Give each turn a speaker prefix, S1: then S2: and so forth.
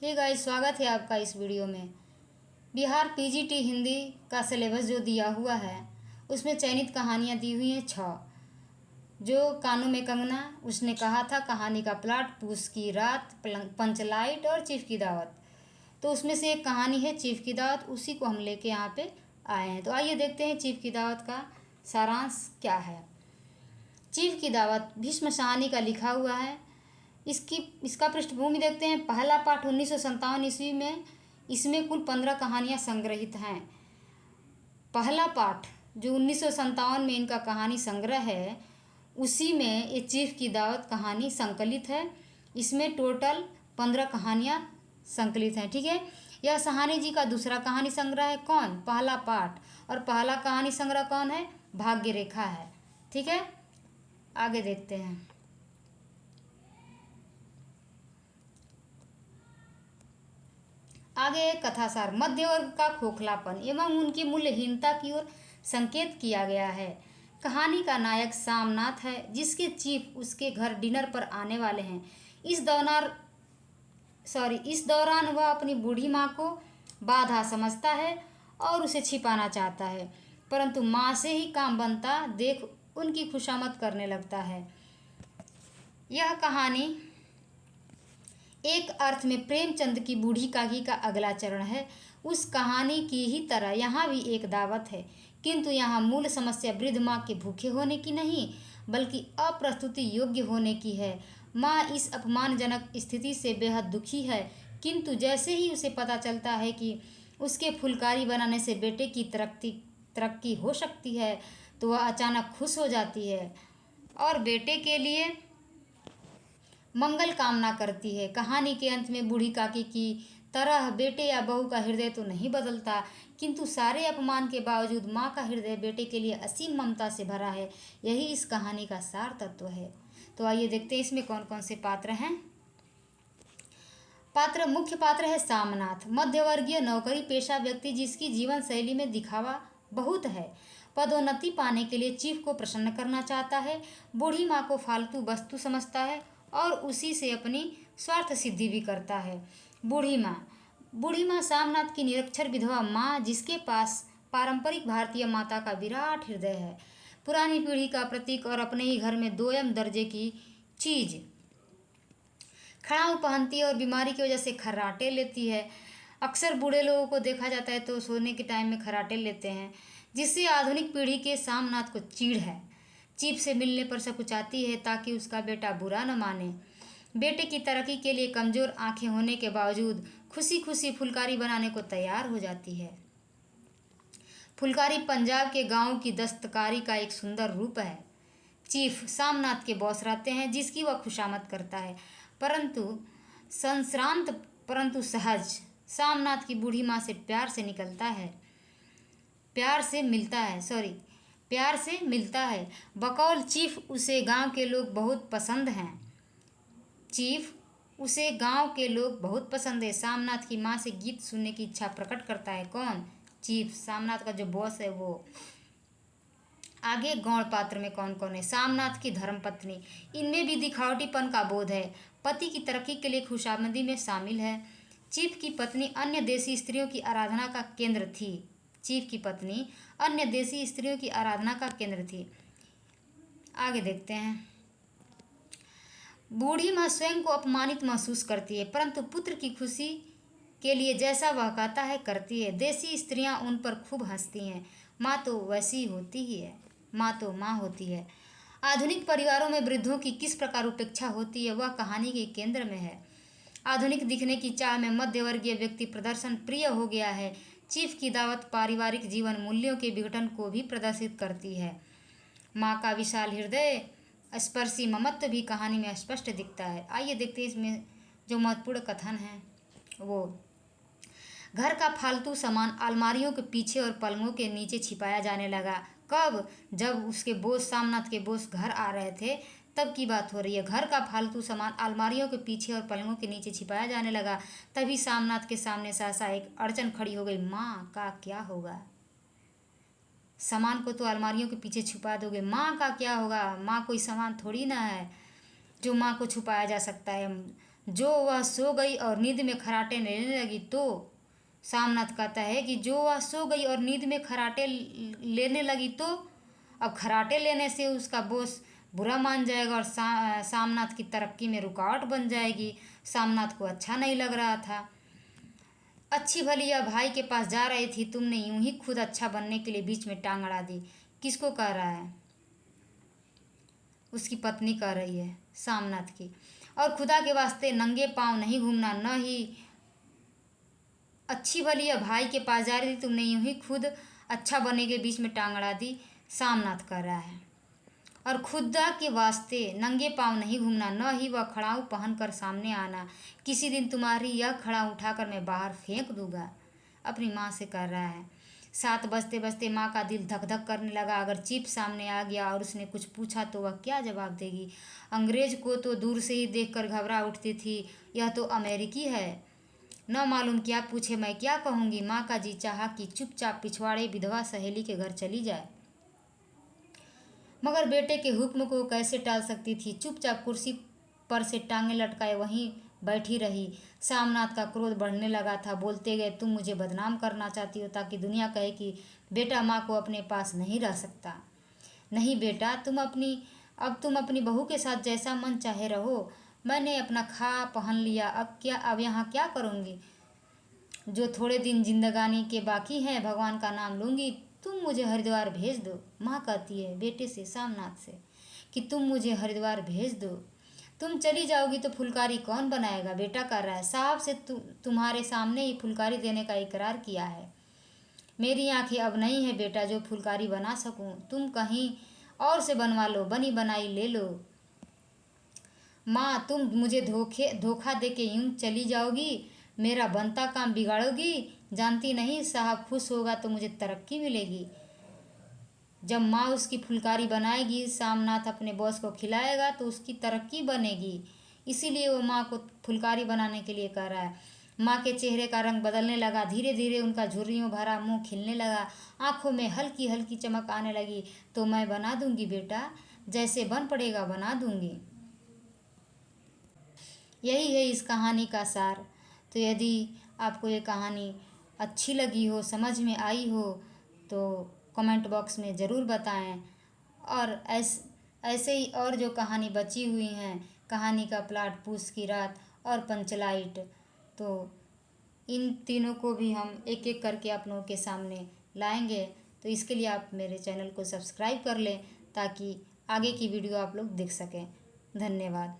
S1: Hey guys, स्वागत है आपका इस वीडियो में। बिहार पीजीटी हिंदी का सिलेबस जो दिया हुआ है उसमें चयनित कहानियाँ दी हुई हैं 6। जो कानों में कंगना, उसने कहा था, कहानी का प्लाट, पूस की रात, पंचलाइट और चीफ की दावत। तो उसमें से एक कहानी है चीफ की दावत, उसी को हम लेके यहाँ पे आए हैं। तो आइए देखते हैं चीफ की दावत का सारांश क्या है। चीफ की दावत भीष्म साहनी का लिखा हुआ है। इसका पृष्ठभूमि देखते हैं। पहला पाठ 1957 ईस्वी में, इसमें कुल 15 कहानियाँ संग्रहित हैं। पहला पाठ जो 1957 में इनका कहानी संग्रह है, उसी में ये चीफ की दावत कहानी संकलित है। इसमें टोटल 15 कहानियाँ संकलित हैं। ठीक है, यह साहनी जी का दूसरा कहानी संग्रह है। कौन? पहला पाठ। और पहला कहानी संग्रह कौन है? भाग्य रेखा है। ठीक है, आगे देखते हैं। आगे कथासार। मध्य वर्ग का खोखलापन एवं उनकी मूल्यहीनता की ओर संकेत किया गया है। कहानी का नायक सामनाथ है, जिसके चीफ उसके घर डिनर पर आने वाले हैं। इस दौरान वह अपनी बूढ़ी माँ को बाधा समझता है और उसे छिपाना चाहता है, परंतु माँ से ही काम बनता देख उनकी खुशामद करने लगता है। यह कहानी एक अर्थ में प्रेमचंद की बूढ़ी काकी का अगला चरण है। उस कहानी की ही तरह यहाँ भी एक दावत है, किंतु यहाँ मूल समस्या वृद्ध माँ के भूखे होने की नहीं, बल्कि अप्रस्तुति योग्य होने की है। माँ इस अपमानजनक स्थिति से बेहद दुखी है, किंतु जैसे ही उसे पता चलता है कि उसके फुलकारी बनाने से बेटे की तरक्की हो सकती है, तो वह अचानक खुश हो जाती है और बेटे के लिए मंगल कामना करती है। कहानी के अंत में बूढ़ी काकी की तरह बेटे या बहू का हृदय तो नहीं बदलता, किंतु सारे अपमान के बावजूद माँ का हृदय बेटे के लिए असीम ममता से भरा है। यही इस कहानी का सार तत्व है। तो आइए देखते हैं इसमें कौन कौन से पात्र हैं। मुख्य पात्र है सामनाथ, मध्यवर्गीय नौकरी पेशा व्यक्ति, जिसकी जीवन शैली में दिखावा बहुत है। पदोन्नति पाने के लिए चीफ को प्रसन्न करना चाहता है। बूढ़ी माँ को फालतू वस्तु समझता है और उसी से अपनी स्वार्थ सिद्धि भी करता है। बूढ़ी माँ सामनाथ की निरक्षर विधवा माँ, जिसके पास पारंपरिक भारतीय माता का विराट हृदय है, पुरानी पीढ़ी का प्रतीक और अपने ही घर में दोयम दर्जे की चीज खड़ाऊ पहनती है और बीमारी की वजह से खर्राटे लेती है। अक्सर बूढ़े लोगों को देखा जाता है तो सोने के टाइम में खर्राटे लेते हैं, जिससे आधुनिक पीढ़ी के सामनाथ को चीड़ है। चीफ से मिलने पर सकुचाती है ताकि उसका बेटा बुरा न माने। बेटे की तरक्की के लिए कमज़ोर आंखें होने के बावजूद खुशी खुशी फुलकारी बनाने को तैयार हो जाती है। फुलकारी पंजाब के गाँव की दस्तकारी का एक सुंदर रूप है। चीफ सामनाथ के बॉस रहते हैं, जिसकी वह खुशामद करता है, परंतु संश्रांत परंतु सहज सामनाथ की बूढ़ी माँ से प्यार से मिलता है। बकौल चीफ उसे गांव के लोग बहुत पसंद है। सामनाथ की माँ से गीत सुनने की इच्छा प्रकट करता है। कौन? चीफ, सामनाथ का जो बॉस है वो। आगे गौण पात्र में कौन कौन है। सामनाथ की धर्मपत्नी, इनमें भी दिखावटीपन का बोध है। पति की तरक्की के लिए खुशामदी में शामिल है। चीफ की पत्नी अन्य देसी स्त्रियों की आराधना का केंद्र थी। आगे देखते हैं। बूढ़ी माँ स्वयं को अपमानित महसूस करती है, परंतु पुत्र की खुशी के लिए जैसा वह कहता है करती है। देसी स्त्रियां उन पर खूब हंसती हैं। माँ तो वैसी होती ही है, माँ तो माँ होती है। आधुनिक परिवारों में वृद्धों की किस प्रकार उपेक्षा होती है, वह कहानी के केंद्र में है। आधुनिक दिखने की चाह में मध्यवर्गीय व्यक्ति प्रदर्शन प्रिय हो गया है। चीफ की दावत पारिवारिक जीवन मूल्यों के विघटन को भी प्रदर्शित करती है। माँ का विशाल हृदय स्पर्शी ममत्व भी कहानी में स्पष्ट दिखता है। आइए देखते हैं इसमें जो महत्वपूर्ण कथन है वो। घर का फालतू सामान अलमारियों के पीछे और पलंगों के नीचे छिपाया जाने लगा। कब? जब उसके बोस सामनाथ के बोस घर आ रहे थे, तब की बात हो रही है। घर का फालतू सामान अलमारियों के पीछे और पलंगों के नीचे छिपाया जाने लगा। तभी सामनाथ के सामने सहसा एक अड़चन खड़ी हो गई। माँ का क्या होगा? सामान को तो अलमारियों के पीछे छुपा दोगे, माँ का क्या होगा? माँ कोई सामान थोड़ी ना है जो माँ को छुपाया जा सकता है। जो वह सो गई और नींद में खराटे लेने लगी तो सामनाथ कहता है कि जो वह सो गई और नींद में खराटे लेने लगी तो अब खराटे लेने से उसका बॉस बुरा मान जाएगा और सामनाथ की तरक्की में रुकावट बन जाएगी। सामनाथ को अच्छा नहीं लग रहा था। अच्छी भली यह भाई के पास जा रही थी, तुमने यूं ही खुद अच्छा बनने के लिए बीच में टांग अड़ा दी। किसको कह रहा है? उसकी पत्नी कह रही है, सामनाथ की। और खुदा के वास्ते नंगे पांव नहीं घूमना, न ही अच्छी भली यह भाई के पास जा रही थी, तुमने यूं ही खुद अच्छा बनने के बीच में टांग अड़ा दी। सामनाथ कह रहा है। और खुदा के वास्ते नंगे पांव नहीं घूमना, न ही वह खड़ाऊ पहनकर सामने आना। किसी दिन तुम्हारी यह खड़ा उठाकर मैं बाहर फेंक दूंगा। अपनी माँ से कर रहा है। 7 बजते बजते माँ का दिल धक धक करने लगा। अगर चीफ सामने आ गया और उसने कुछ पूछा तो वह क्या जवाब देगी? अंग्रेज को तो दूर से ही देखकर घबरा उठती थी, यह तो अमेरिकी है। न मालूम क्या पूछे, मैं क्या कहूँगी। माँ का जी चाहा कि चुपचाप पिछवाड़े विधवा सहेली के घर चली जाए, मगर बेटे के हुक्म को कैसे टाल सकती थी। चुपचाप कुर्सी पर से टांगें लटकाए वहीं बैठी रही। सामनाथ का क्रोध बढ़ने लगा था। बोलते गए, तुम मुझे बदनाम करना चाहती हो ताकि दुनिया कहे कि बेटा माँ को अपने पास नहीं रह सकता। नहीं बेटा, अब तुम अपनी बहू के साथ जैसा मन चाहे रहो। मैंने अपना खा पहन लिया, अब यहाँ क्या करूँगी? जो थोड़े दिन जिंदगानी के बाकी हैं, भगवान का नाम लूँगी। तुम मुझे हरिद्वार भेज दो। माँ कहती है बेटे से, सामनाथ से, कि तुम मुझे हरिद्वार भेज दो। तुम चली जाओगी तो फुलकारी कौन बनाएगा? बेटा कर रहा है। साहब से तुम्हारे सामने ही फुलकारी देने का इकरार किया है। मेरी आंखें अब नहीं है बेटा जो फुलकारी बना सकूं। तुम कहीं और से बनवा लो, बनी बनाई ले लो। माँ, तुम मुझे धोखा दे के यूं चली जाओगी, मेरा बनता काम बिगाड़ोगी। जानती नहीं, साहब खुश होगा तो मुझे तरक्की मिलेगी। जब माँ उसकी फुलकारी बनाएगी, सामनाथ अपने बॉस को खिलाएगा तो उसकी तरक्की बनेगी। इसीलिए वो माँ को फुलकारी बनाने के लिए कह रहा है। माँ के चेहरे का रंग बदलने लगा। धीरे धीरे उनका झुर्रियों भरा मुंह खिलने लगा। आंखों में हल्की हल्की चमक आने लगी। तो मैं बना दूंगी बेटा, जैसे बन पड़ेगा बना दूंगी। यही है इस कहानी का सार। तो यदि आपको ये कहानी अच्छी लगी हो, समझ में आई हो, तो कमेंट बॉक्स में ज़रूर बताएं। और ऐसे ही और जो कहानी बची हुई हैं, कहानी का प्लाट, पूस की रात और पंचलाइट, तो इन तीनों को भी हम एक एक करके आप लोगों के सामने लाएंगे। तो इसके लिए आप मेरे चैनल को सब्सक्राइब कर लें ताकि आगे की वीडियो आप लोग देख सकें। धन्यवाद।